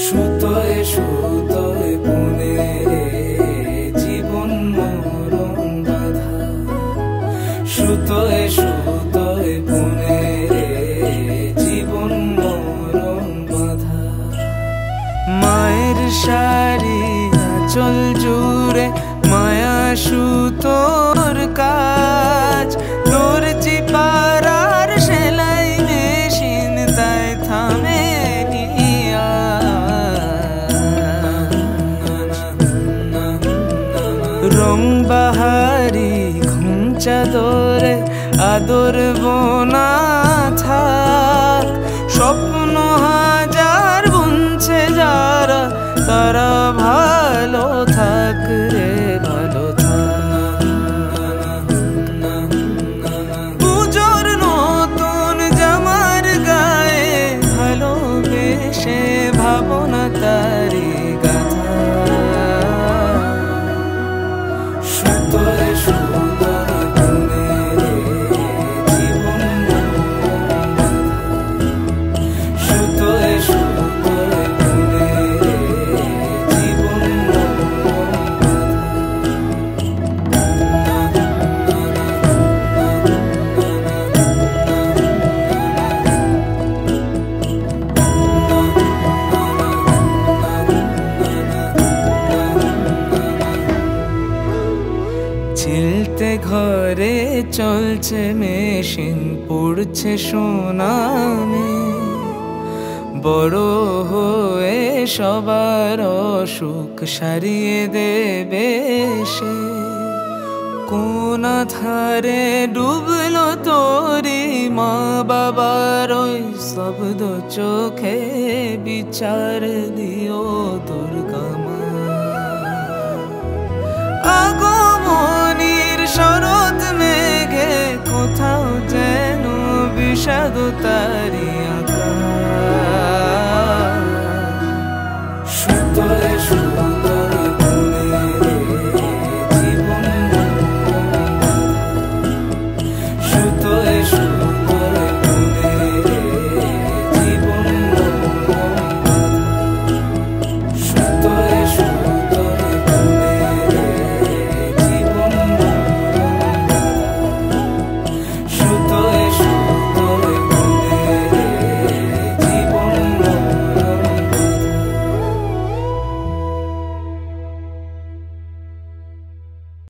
সুতোয় সুতোয় বুনে রে জীবন মরণ বাঁধা, সুতোয় সুতোয় বুনে রে জীবন মরণ বাঁধা। মায়ের শাড়ি আঁচল জুড়ে মায়া সুতোর কাজ, দর্জি পাড়ার সেলাই মেশিন তাই থামে রং বাহারি ঘুম চাদরে আদর বোনা থাক, স্বপ্ন হাজার বুনছে যারা তারা ভালো থাক রে ভালো থাক। পুজোর নতুন জামার গায়ে ভালোবেসে ভাবনা তারি গাথা, সুতোয় সুতোয় বুনে রে জীবন মরণ বাঁধা, সুতোয় সুতোয় বুনে রে জীবন মরণ ছিলতে ঘরে চলছে মেশিন পড়ছে সোনামে, বড় হয়ে সবার অসুখ সারিয়ে দেবে সে। কোন ধারে ডুবলো তোরি মা বাবার ওই শব্দ চোখে, বিচার দিও দুর্গা মা। আগমনীর শরৎ মেঘে কোথাও যেন বিষাদ তারি